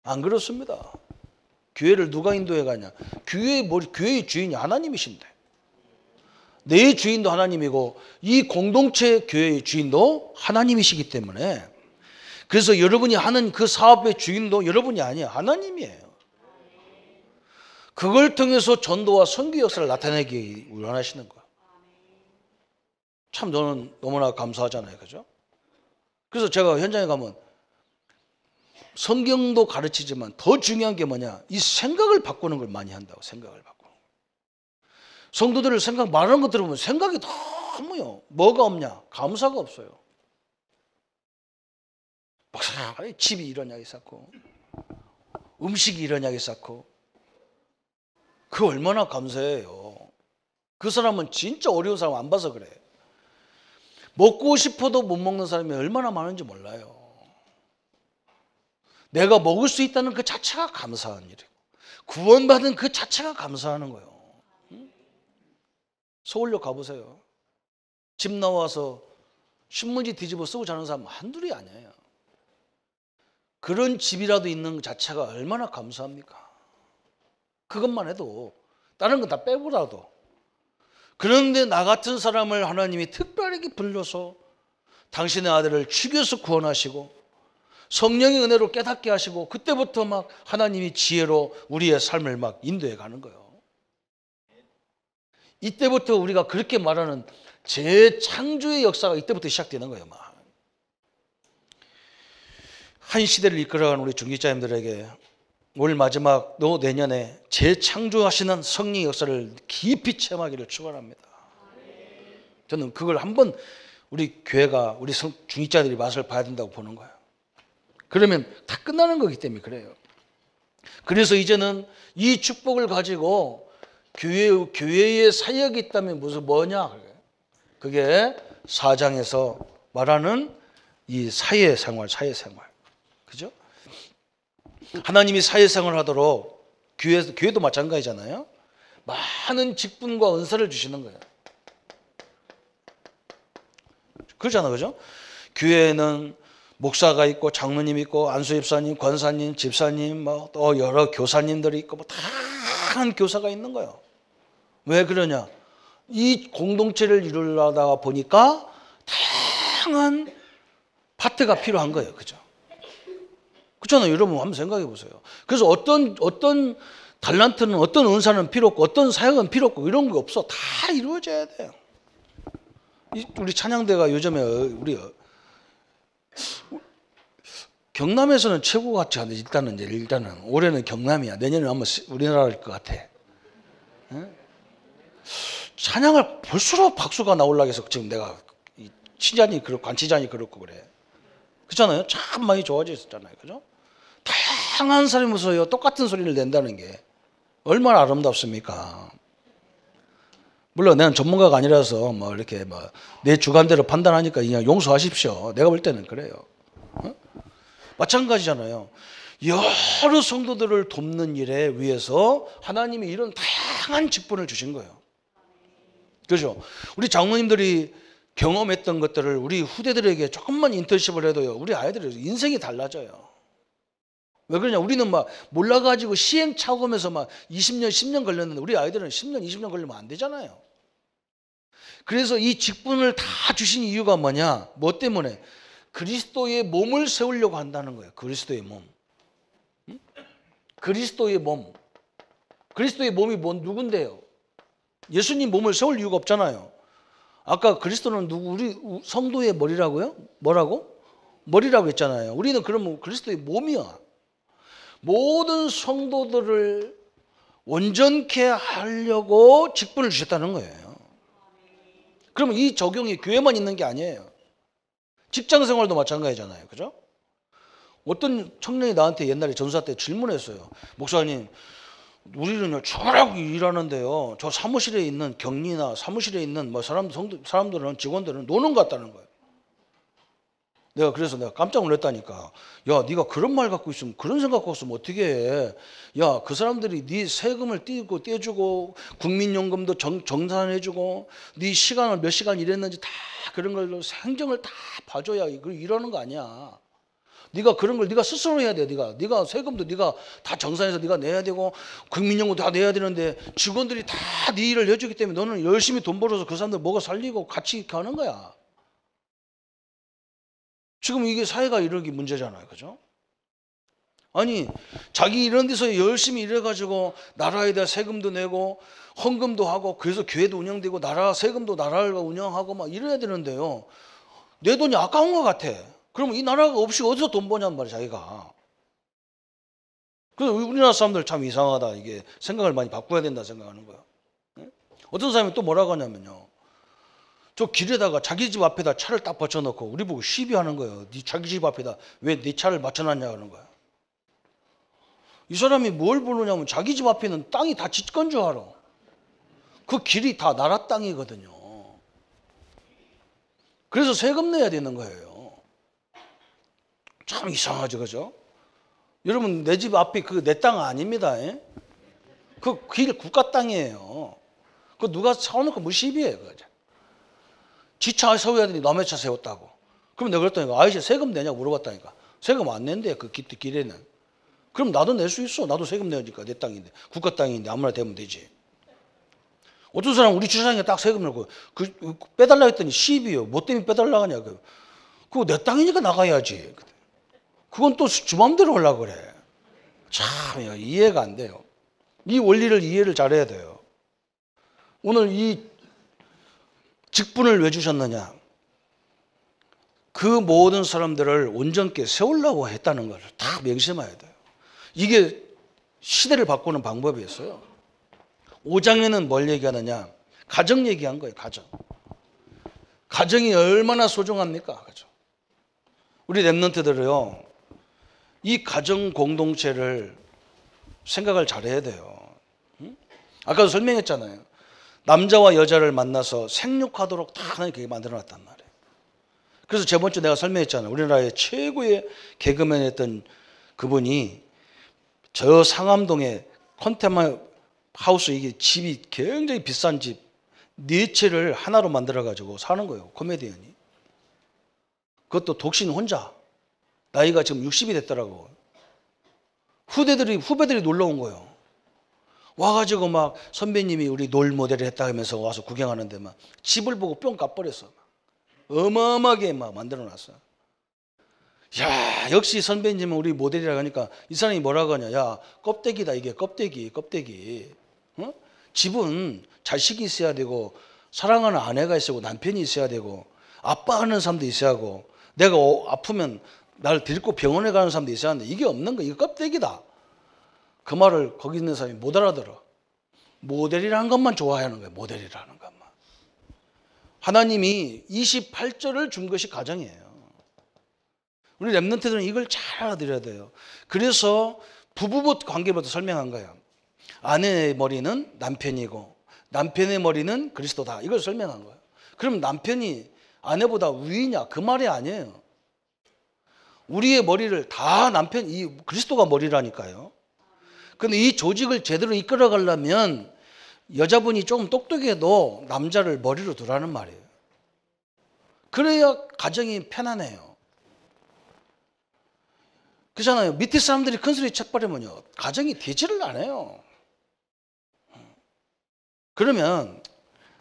안 그렇습니다. 교회를 누가 인도해 가냐? 교회의 주인이 하나님이신데 내 주인도 하나님이고 이 공동체 교회의 주인도 하나님이시기 때문에 그래서 여러분이 하는 그 사업의 주인도 여러분이 아니에요. 하나님이에요. 그걸 통해서 전도와 선교 역사를 나타내기 원하시는 거예요. 참 저는 너무나 감사하잖아요. 그죠? 그래서 제가 현장에 가면 성경도 가르치지만 더 중요한 게 뭐냐? 이 생각을 바꾸는 걸 많이 한다고. 생각을 바꾸는 거. 성도들을 말하는 거 들으면 생각이 너무요. 뭐가 없냐? 감사가 없어요. 목사, 집이 이러냐고 쌓고 음식이 이러냐고 쌓고 그 얼마나 감사해요. 그 사람은 진짜 어려운 사람 안 봐서 그래. 먹고 싶어도 못 먹는 사람이 얼마나 많은지 몰라요. 내가 먹을 수 있다는 그 자체가 감사한 일이고 구원받은 그 자체가 감사하는 거예요. 서울역 가보세요. 집 나와서 신문지 뒤집어 쓰고 자는 사람 한둘이 아니에요. 그런 집이라도 있는 것 자체가 얼마나 감사합니까? 그것만 해도 다른 건 다 빼고라도. 그런데 나 같은 사람을 하나님이 특별하게 불러서 당신의 아들을 죽여서 구원하시고 성령의 은혜로 깨닫게 하시고 그때부터 막 하나님이 지혜로 우리의 삶을 막 인도해 가는 거예요. 이때부터 우리가 그렇게 말하는 재창조의 역사가 이때부터 시작되는 거예요. 막. 한 시대를 이끌어가는 우리 중직자님들에게 올 마지막도 내년에 재창조하시는 성령의 역사를 깊이 체험하기를 축원합니다. 저는 그걸 한번 우리 교회가 우리 중직자들이 맛을 봐야 된다고 보는 거예요. 그러면 다 끝나는 거기 때문에 그래요. 그래서 이제는 이 축복을 가지고 교회의 사역이 있다면 뭐냐? 그게 4장에서 말하는 이 사회생활. 그죠? 하나님이 사회생활 하도록 교회도 마찬가지잖아요. 많은 직분과 은사를 주시는 거예요. 그렇잖아요, 그죠? 교회에는 목사가 있고 장로님 있고 안수집사님, 권사님, 집사님, 뭐 또 여러 교사님들이 있고 뭐 다양한 교사가 있는 거예요. 왜 그러냐? 이 공동체를 이루려다가 보니까 다양한 파트가 필요한 거예요, 그죠? 그렇잖아요, 여러분 한번 생각해 보세요. 그래서 어떤 달란트는 어떤 은사는 필요 없고 어떤 사역은 필요 없고 이런 게 없어. 다 이루어져야 돼요. 우리 찬양대가 요즘에 우리 경남에서는 최고 같지 않은데 일단은 올해는 경남이야. 내년에 아마 우리나라일 것 같아. 찬양을 볼수록 박수가 나오려고 해서 지금 내가 치자니 그렇고 관치자니 그렇고 그래. 그렇잖아요. 참 많이 좋아졌잖아요. 그죠? 다양한 사람이 모여서 똑같은 소리를 낸다는 게 얼마나 아름답습니까? 물론 나는 전문가가 아니라서 뭐 이렇게 뭐 내 주관대로 판단하니까 그냥 용서하십시오. 내가 볼 때는 그래요. 마찬가지잖아요. 여러 성도들을 돕는 일에 위해서 하나님이 이런 다양한 직분을 주신 거예요. 그렇죠? 우리 장로님들이 경험했던 것들을 우리 후대들에게 조금만 인턴십을 해도요, 우리 아이들의 인생이 달라져요. 왜 그러냐? 우리는 막 몰라가지고 시행착오하면서 막 20년, 10년 걸렸는데 우리 아이들은 10년, 20년 걸리면 안 되잖아요. 그래서 이 직분을 다 주신 이유가 뭐냐? 뭐 때문에? 그리스도의 몸을 세우려고 한다는 거예요. 그리스도의 몸. 응? 그리스도의 몸. 그리스도의 몸이 누군데요? 예수님 몸을 세울 이유가 없잖아요. 아까 그리스도는 우리 성도의 머리라고요? 뭐라고? 머리라고 했잖아요. 우리는 그러면 그리스도의 몸이야. 모든 성도들을 온전케 하려고 직분을 주셨다는 거예요. 그러면 이 적용이 교회만 있는 게 아니에요. 직장 생활도 마찬가지잖아요. 그죠? 어떤 청년이 나한테 옛날에 전사 때 질문했어요. 목사님, 우리는요, 저라고 일하는데요, 저 사무실에 있는 격리나 사무실에 있는 뭐 사람들은, 직원들은 노는 것 같다는 거예요. 그래서 내가 깜짝 놀랐다니까. 야, 네가 그런 말 갖고 있으면, 그런 생각 갖고 있으면 어떻게 해? 야, 그 사람들이 네 세금을 떼주고 국민연금도 정산해주고 네 시간을 몇 시간 일했는지 다 그런 걸로 행정을 다 봐줘야 이러는 거 아니야. 네가 그런 걸 네가 스스로 해야 돼. 네가 세금도 네가 다 정산해서 네가 내야 되고 국민연금도 다 내야 되는데 직원들이 다 네 일을 해주기 때문에 너는 열심히 돈 벌어서 그 사람들 먹어 살리고 같이 가는 거야. 지금 이게 사회가 이러기 문제잖아요. 그죠? 아니, 자기 이런 데서 열심히 일해가지고 나라에다 세금도 내고 헌금도 하고 그래서 교회도 운영되고 세금도 나라를 운영하고 막 이래야 되는데요. 내 돈이 아까운 것 같아. 그러면 이 나라가 없이 어디서 돈 버냔 말이야, 자기가. 그래서 우리나라 사람들 참 이상하다. 이게 생각을 많이 바꿔야 된다 생각하는 거야. 어떤 사람이 또 뭐라고 하냐면요. 저 길에다가 자기 집 앞에다 차를 딱 받쳐놓고 우리 보고 시비하는 거예요. 네 자기 집 앞에다 왜 네 차를 받쳐놨냐 그러는 거야. 이 사람이 뭘 보느냐면 자기 집 앞에는 땅이 다 지 건 줄 알아. 그 길이 다 나라 땅이거든요. 그래서 세금 내야 되는 거예요. 참 이상하죠, 그죠? 여러분, 내 집 앞이 그 내 땅 아닙니다. 그 길 국가 땅이에요. 그 누가 사오놓고 뭐 시비해, 그죠? 지 차 세워야 되니 남의 차 세웠다고. 그럼 내가 그랬더니 아저씨 세금 내냐고 물어봤다니까. 세금 안 낸대, 그 길에는. 그럼 나도 낼 수 있어. 나도 세금 내니까 내 땅인데. 국가 땅인데 아무나 대면 되지. 어떤 사람은 우리 주차장에 딱 세금 내고 빼달라 했더니 시비요. 뭐 때문에 빼달라 하냐. 그거 내 땅이니까 나가야지. 그건 또 주 맘대로 하려고 그래. 참 이해가 안 돼요. 이 원리를 이해를 잘해야 돼요. 오늘 이 직분을 왜 주셨느냐? 그 모든 사람들을 온전케 세우려고 했다는 걸 다 명심해야 돼요. 이게 시대를 바꾸는 방법이었어요. 5장에는 뭘 얘기하느냐? 가정 얘기한 거예요. 가정. 가정이 얼마나 소중합니까? 그죠? 우리 랩런트들은요, 이 가정 공동체를 생각을 잘해야 돼요. 아까도 설명했잖아요. 남자와 여자를 만나서 생육하도록 다 하나님 그렇게 만들어놨단 말이에요. 그래서 저번 주 내가 설명했잖아요. 우리나라의 최고의 개그맨이었던 그분이 저 상암동에 컨테마 하우스, 이게 집이 굉장히 비싼 집 4채를 하나로 만들어가지고 사는 거예요. 코미디언이. 그것도 독신 혼자. 나이가 지금 60이 됐더라고. 후배들이 놀러 온 거예요. 와가지고 막 선배님이 우리 롤 모델을 했다 하면서 와서 구경하는데 막 집을 보고 뿅 까버렸어. 어마어마하게 막 만들어 놨어. 야, 역시 선배님은 우리 모델이라 하니까 이 사람이 뭐라고 하냐. 야, 껍데기다, 이게 껍데기. 어? 집은 자식이 있어야 되고, 사랑하는 아내가 있어야 되고, 남편이 있어야 되고, 아빠하는 사람도 있어야 하고, 내가 아프면 나를 데리고 병원에 가는 사람도 있어야 하는데, 이게 없는 거야. 이게 껍데기다. 그 말을 거기 있는 사람이 못 알아들어. 모델이라는 것만 좋아하는 거예요. 모델이라는 것만. 하나님이 28절을 준 것이 가정이에요. 우리 랩런트들은 이걸 잘 알아들어야 돼요. 그래서 부부 관계부터 설명한 거예요. 아내의 머리는 남편이고 남편의 머리는 그리스도다. 이걸 설명한 거예요. 그럼 남편이 아내보다 위냐? 그 말이 아니에요. 우리의 머리를 다 이 그리스도가 머리라니까요. 근데 이 조직을 제대로 이끌어 가려면 여자분이 조금 똑똑해도 남자를 머리로 두라는 말이에요. 그래야 가정이 편안해요. 그렇잖아요. 밑에 사람들이 큰 소리 쳐버리면요, 가정이 되지를 않아요. 그러면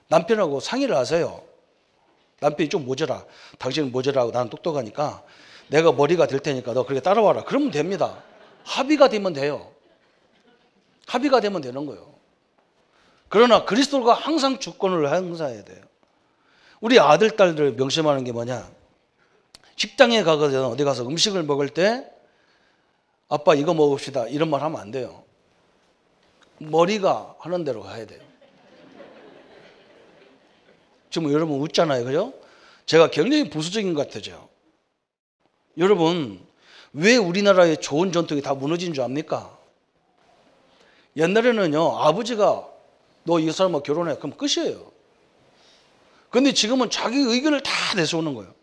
남편하고 상의를 하세요. 남편이 좀 모자라. 당신은 모자라고 나는 똑똑하니까 내가 머리가 될 테니까 너 그렇게 따라와라. 그러면 됩니다. 합의가 되면 돼요. 합의가 되면 되는 거예요. 그러나 그리스도가 항상 주권을 행사해야 돼요. 우리 아들, 딸들 명심하는 게 뭐냐. 식당에 가거든, 어디 가서 음식을 먹을 때 아빠 이거 먹읍시다 이런 말 하면 안 돼요. 머리가 하는 대로 가야 돼요. 지금 여러분 웃잖아요. 그죠? 제가 굉장히 보수적인 것 같아요. 여러분, 왜 우리나라의 좋은 전통이 다 무너진 줄 압니까? 옛날에는요, 아버지가 너 이 사람하고 결혼해. 그럼 끝이에요. 근데 지금은 자기 의견을 다 내세우는 거예요.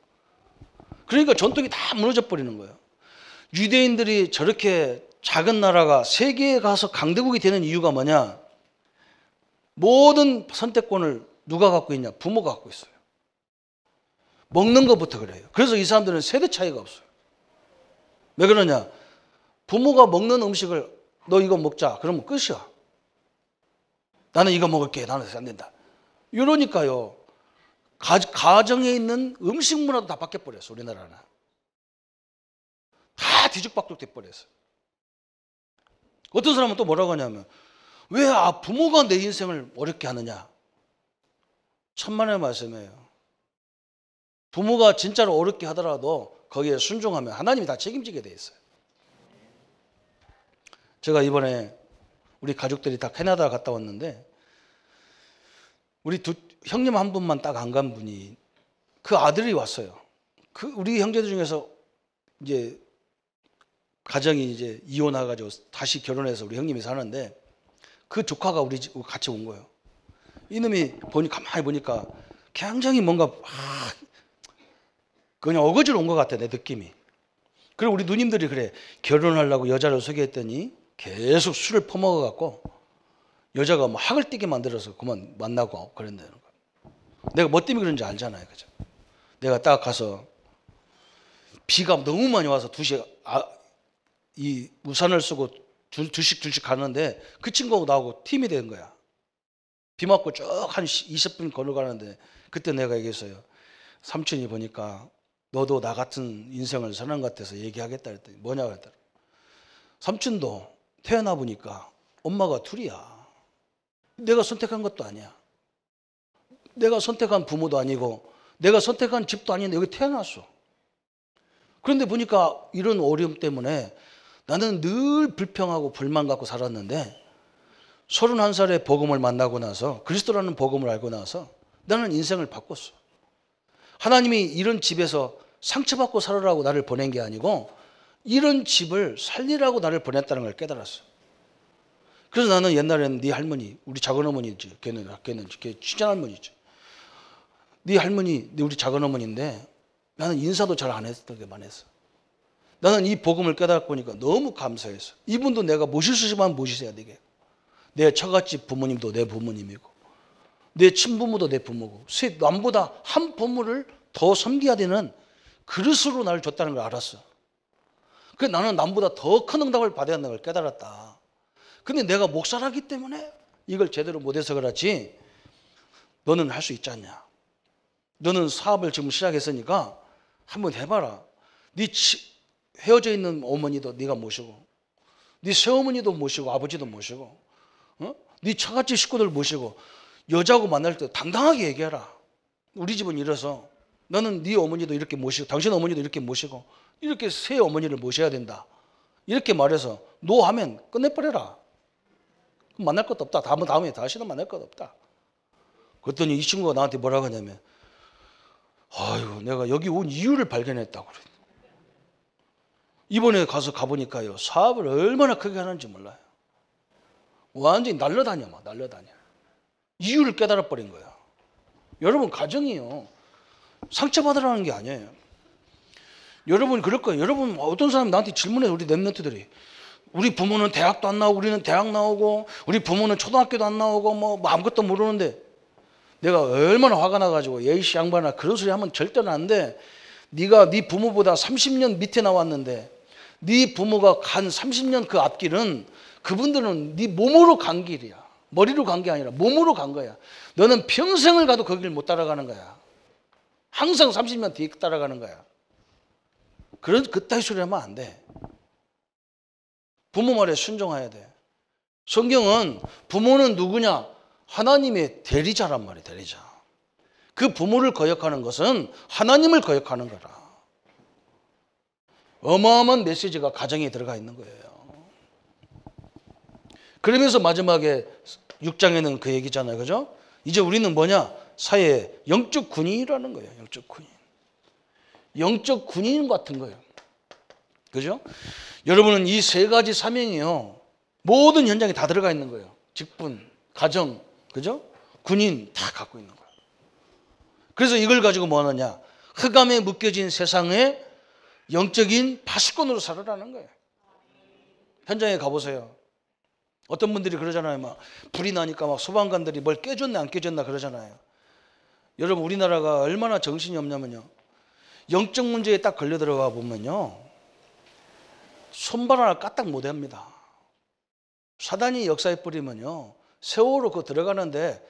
그러니까 전통이 다 무너져 버리는 거예요. 유대인들이 저렇게 작은 나라가 세계에 가서 강대국이 되는 이유가 뭐냐? 모든 선택권을 누가 갖고 있냐? 부모가 갖고 있어요. 먹는 것부터 그래요. 그래서 이 사람들은 세대 차이가 없어요. 왜 그러냐? 부모가 먹는 음식을 너 이거 먹자. 그러면 끝이야. 나는 이거 먹을게. 나는 안 된다. 이러니까요. 가정에 있는 음식 문화도 다 바뀌어버렸어. 우리나라는. 다 뒤죽박죽 돼버렸어요. 어떤 사람은 또 뭐라고 하냐면 왜 부모가 내 인생을 어렵게 하느냐. 천만의 말씀이에요. 부모가 진짜로 어렵게 하더라도 거기에 순종하면 하나님이 다 책임지게 돼 있어요. 제가 이번에 우리 가족들이 다 캐나다 갔다 왔는데 우리 형님 한 분만 딱 안 간 분이 그 아들이 왔어요. 우리 형제들 중에서 이제 가정이 이제 이혼해가지고 다시 결혼해서 우리 형님이 사는데 그 조카가 우리 집 같이 온 거예요. 이놈이 가만히 보니까 굉장히 뭔가 그냥 어거지로 온 것 같아, 내 느낌이. 그리고 우리 누님들이 그래, 결혼하려고 여자를 소개했더니 계속 술을 퍼먹어갖고 여자가 뭐 학을 띠게 만들어서 그만 만나고 그런다는 거야. 내가 뭐 때문에 그런지 알잖아요, 그죠? 내가 딱 가서 비가 너무 많이 와서 이 우산을 쓰고 둘씩 가는데 그 친구하고 나하고 팀이 된 거야. 비 맞고 쭉 한 20분 걸어가는데 그때 내가 얘기했어요. 삼촌이 보니까 너도 나 같은 인생을 사는 것 같아서 얘기하겠다 그랬더니 뭐냐고 했더니 삼촌도 태어나 보니까 엄마가 둘이야. 내가 선택한 것도 아니야. 내가 선택한 부모도 아니고 내가 선택한 집도 아닌데 여기 태어났어. 그런데 보니까 이런 어려움 때문에 나는 늘 불평하고 불만 갖고 살았는데 31살에 복음을 만나고 나서 그리스도라는 복음을 알고 나서 나는 인생을 바꿨어. 하나님이 이런 집에서 상처받고 살으라고 나를 보낸 게 아니고 이런 집을 살리라고 나를 보냈다는 걸 깨달았어. 그래서 나는 옛날에는 네 할머니, 우리 작은어머니지, 걔는 걔 친할머니지. 네 할머니, 우리 작은어머니인데 나는 인사도 잘 안 했던 했어. 나는 이 복음을 깨닫고 보니까 너무 감사했어. 이분도 내가 모실 수 있으면 모시셔야 되게. 내 처갓집 부모님도 내 부모님이고 내 친부모도 내 부모고 남보다 한 부모를 더 섬겨야 되는 그릇으로 나를 줬다는 걸 알았어. 그래서 나는 남보다 더 큰 응답을 받아야 한다는 걸 깨달았다. 근데 내가 목사라기 때문에 이걸 제대로 못해서 그렇지 너는 할 수 있지 않냐. 너는 사업을 지금 시작했으니까 한번 해봐라. 네 헤어져 있는 어머니도 네가 모시고 네 새어머니도 모시고 아버지도 모시고 네 처갓집 식구들 모시고 여자하고 만날 때 당당하게 얘기해라. 우리 집은 이래서 너는 네 어머니도 이렇게 모시고 당신 어머니도 이렇게 모시고 이렇게 새 어머니를 모셔야 된다. 이렇게 말해서 노하면 끝내버려라. 만날 것도 없다. 다음에 다시는 만날 것 없다. 그랬더니 이 친구가 나한테 뭐라고 하냐면 아이고 내가 여기 온 이유를 발견했다고 그래. 이번에 가보니까요 사업을 얼마나 크게 하는지 몰라요. 완전히 날려다녀 막 날려다녀. 이유를 깨달아 버린 거야. 여러분 가정이요 상처받으라는 게 아니에요. 여러분 그럴 거예요. 여러분 어떤 사람이 나한테 질문해. 우리 랩런트들이 우리 부모는 대학도 안 나오고 우리는 대학 나오고 우리 부모는 초등학교도 안 나오고 뭐 아무것도 모르는데 내가 얼마나 화가 나가지고 예이씨 양반아 그런 소리 하면 절대는 안 돼. 네가 네 부모보다 30년 밑에 나왔는데 네 부모가 간 30년 그 앞길은 그분들은 네 몸으로 간 길이야. 머리로 간 게 아니라 몸으로 간 거야. 너는 평생을 가도 그 길 못 따라가는 거야. 항상 30년 뒤에 따라가는 거야. 그따위 소리 하면 안 돼. 부모 말에 순종해야 돼. 성경은 부모는 누구냐? 하나님의 대리자란 말이에요. 대리자. 그 부모를 거역하는 것은 하나님을 거역하는 거라. 어마어마한 메시지가 가정에 들어가 있는 거예요. 그러면서 마지막에 6장에는 그 얘기잖아요. 그죠? 이제 우리는 뭐냐? 사회의 영적 군인이라는 거예요. 영적 군인. 영적 군인 같은 거예요. 그죠? 여러분은 이 세 가지 사명이요. 모든 현장에 다 들어가 있는 거예요. 직분, 가정, 그죠? 군인 다 갖고 있는 거예요. 그래서 이걸 가지고 뭐 하느냐? 흑암에 묶여진 세상에 영적인 파수꾼으로 살아라는 거예요. 현장에 가보세요. 어떤 분들이 그러잖아요. 막 불이 나니까 막 소방관들이 뭘 깨졌나 안 깨졌나 그러잖아요. 여러분 우리나라가 얼마나 정신이 없냐면요. 영적 문제에 딱 걸려 들어가 보면요. 손발 하나 까딱 못 합니다. 사단이 역사에 뿌리면요. 세월호 그거 들어가는데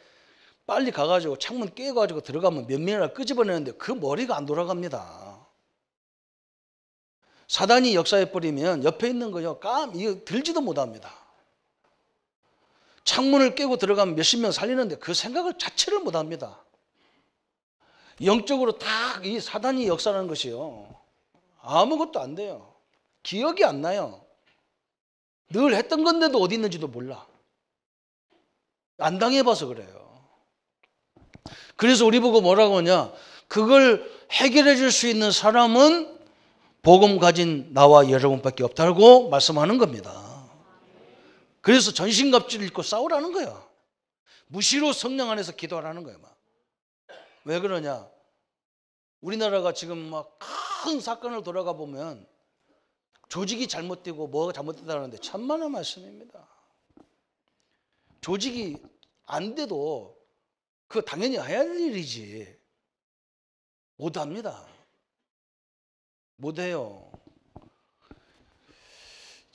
빨리 가가지고 창문 깨가지고 들어가면 몇 명이나 끄집어내는데 그 머리가 안 돌아갑니다. 사단이 역사에 뿌리면 옆에 있는 거요. 이거 들지도 못합니다. 창문을 깨고 들어가면 몇십 명 살리는데 그 생각을 자체를 못합니다. 영적으로 딱 이 사단이 역사라는 것이요. 아무것도 안 돼요. 기억이 안 나요. 늘 했던 건데도 어디 있는지도 몰라. 안 당해봐서 그래요. 그래서 우리 보고 뭐라고 하냐? 그걸 해결해 줄 수 있는 사람은 복음 가진 나와 여러분밖에 없다고 말씀하는 겁니다. 그래서 전신갑주를 입고 싸우라는 거야. 무시로 성령 안에서 기도하라는 거야. 왜 그러냐? 우리나라가 지금 막 큰 사건을 돌아가 보면 조직이 잘못되고 뭐가 잘못된다는데 천만의 말씀입니다. 조직이 안 돼도 그거 당연히 해야 할 일이지. 못합니다. 못해요.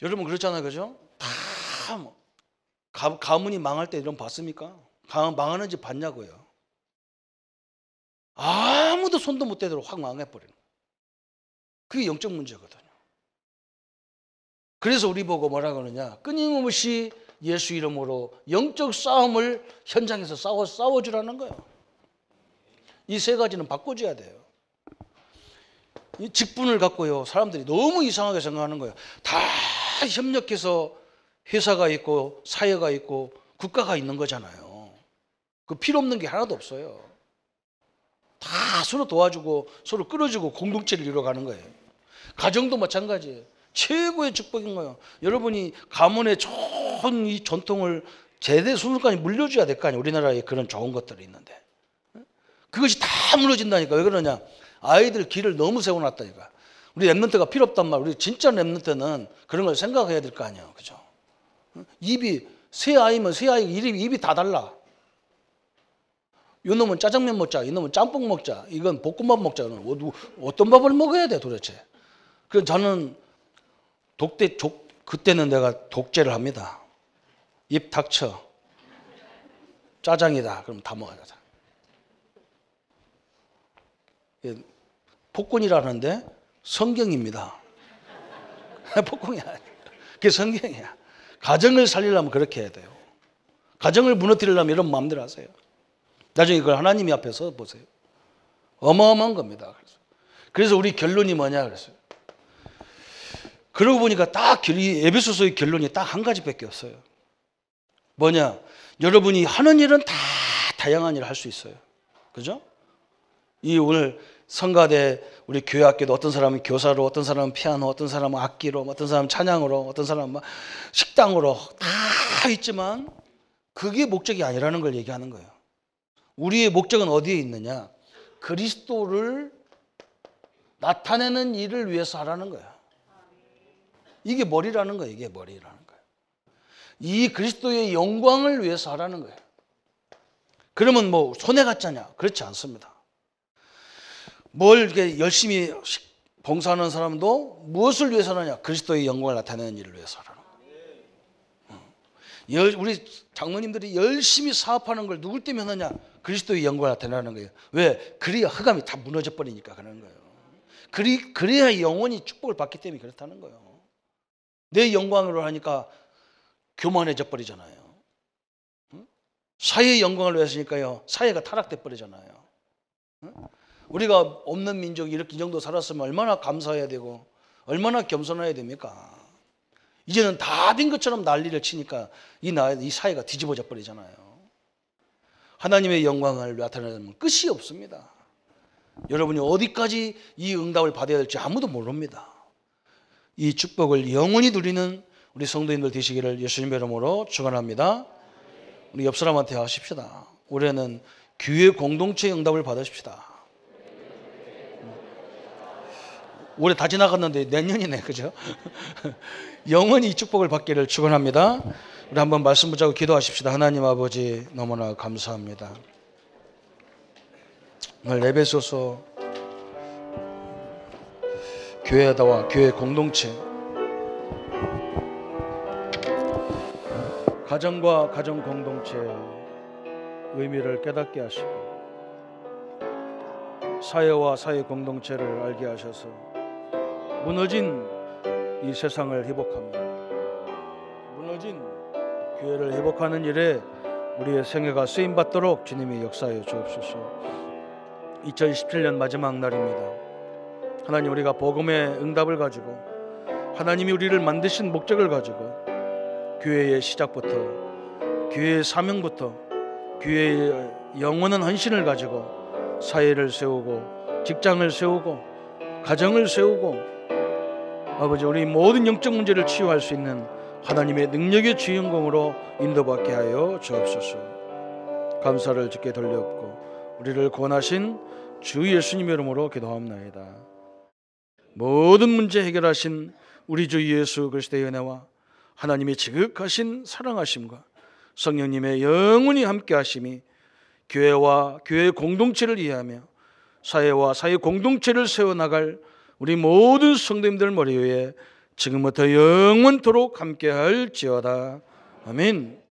여러분 그렇잖아요. 그죠? 다 가문이 망할 때 이런 거 봤습니까? 망하는 집 봤냐고요. 아무도 손도 못 대도록 확 망해버리는 거예요. 그게 영적 문제거든요. 그래서 우리 보고 뭐라고 하느냐? 끊임없이 예수 이름으로 영적 싸움을 현장에서 싸워주라는 거예요. 이 세 가지는 바꿔줘야 돼요. 이 직분을 갖고요. 사람들이 너무 이상하게 생각하는 거예요. 다 협력해서 회사가 있고 사회가 있고 국가가 있는 거잖아요. 그 필요 없는 게 하나도 없어요. 다 서로 도와주고 서로 끌어주고 공동체를 이루어가는 거예요. 가정도 마찬가지예요. 최고의 축복인 거예요. 여러분이 가문의 좋은 이 전통을 제대 순순까지 물려줘야 될 거 아니에요. 우리나라에 그런 좋은 것들이 있는데 그것이 다 무너진다니까. 왜 그러냐? 아이들 길을 너무 세워놨다니까. 우리 랩런트가 필요 없단 말. 우리 진짜 랩런트는 그런 걸 생각해야 될 거 아니에요. 그죠? 입이 새 아이면 새 아이 입이 다 달라. 이 놈은 짜장면 먹자, 이 놈은 짬뽕 먹자, 이건 볶음밥 먹자. 어떤 밥을 먹어야 돼 도대체? 그래서 저는 그때는 내가 독재를 합니다. 입 닥쳐. 짜장이다. 그럼 다 먹어야 돼. 폭군이라는데 성경입니다. 폭군이 아니야. 그게 성경이야. 가정을 살리려면 그렇게 해야 돼요. 가정을 무너뜨리려면 이런 마음대로 하세요. 나중에 그걸 하나님이 앞에서 보세요. 어마어마한 겁니다. 그래서 우리 결론이 뭐냐 그랬어요. 그러고 보니까 딱 에베소서의 결론이 딱 한 가지밖에 없어요. 뭐냐? 여러분이 하는 일은 다 다양한 일을 할 수 있어요. 그죠? 이 오늘 성가대 우리 교회 학교도 어떤 사람은 교사로, 어떤 사람은 피아노, 어떤 사람은 악기로, 어떤 사람은 찬양으로, 어떤 사람은 식당으로 다 있지만 그게 목적이 아니라는 걸 얘기하는 거예요. 우리의 목적은 어디에 있느냐? 그리스도를 나타내는 일을 위해서 하라는 거야. 이게 머리라는 거예요. 이게 머리라는 거예요. 이 그리스도의 영광을 위해서 하라는 거예요. 그러면 뭐 손해 갔잖냐? 그렇지 않습니다. 뭘 이렇게 열심히 봉사하는 사람도 무엇을 위해서 하느냐? 그리스도의 영광을 나타내는 일을 위해서 하라는 거예요. 우리 장로님들이 열심히 사업하는 걸 누굴 때문에 하느냐? 그리스도의 영광을 나타내는 거예요. 왜? 그래야 흑암이 다 무너져 버리니까 그러는 거예요. 그래야 영원히 축복을 받기 때문에 그렇다는 거예요. 내 영광으로 하니까 교만해져 버리잖아요. 사회의 영광을 위해서니까요. 사회가 타락돼 버리잖아요. 우리가 없는 민족이 이렇게 이 정도 살았으면 얼마나 감사해야 되고 얼마나 겸손해야 됩니까? 이제는 다 된 것처럼 난리를 치니까 이 사회가 뒤집어져 버리잖아요. 하나님의 영광을 나타내면 끝이 없습니다. 여러분이 어디까지 이 응답을 받아야 될지 아무도 모릅니다. 이 축복을 영원히 누리는 우리 성도님들 되시기를 예수님의 이름으로 축원합니다. 우리 옆 사람한테 하십시다. 올해는 교회 공동체의 응답을 받으십시다. 올해 다 지나갔는데 내년이네, 그죠? 영원히 이 축복을 받기를 축원합니다. 우리 한번 말씀 붙잡고 기도하십시다. 하나님 아버지 너무나 감사합니다. 오늘 에베소서 교회다와 교회 공동체, 가정과 가정 공동체의 의미를 깨닫게 하시고 사회와 사회 공동체를 알게 하셔서 무너진 이 세상을 회복합니다. 무너진 교회를 회복하는 일에 우리의 생애가 쓰임받도록 주님이 역사해 주옵소서. 2017년 마지막 날입니다. 하나님, 우리가 복음의 응답을 가지고 하나님이 우리를 만드신 목적을 가지고 교회의 시작부터 교회의 사명부터 교회의 영원한 헌신을 가지고 사회를 세우고 직장을 세우고 가정을 세우고 아버지, 우리 모든 영적 문제를 치유할 수 있는 하나님의 능력의 주인공으로 인도받게 하여 주옵소서. 감사를 주께 돌려엎고 우리를 구원하신 주 예수님의 이름으로 기도합나이다. 모든 문제 해결하신 우리 주 예수 그리스도의 은혜와 하나님의 지극하신 사랑하심과 성령님의 영원히 함께 하심이 교회와 교회 공동체를 이해하며 사회와 사회 공동체를 세워나갈 우리 모든 성도님들 머리 위에 지금부터 영원토록 함께 할지어다. 아멘.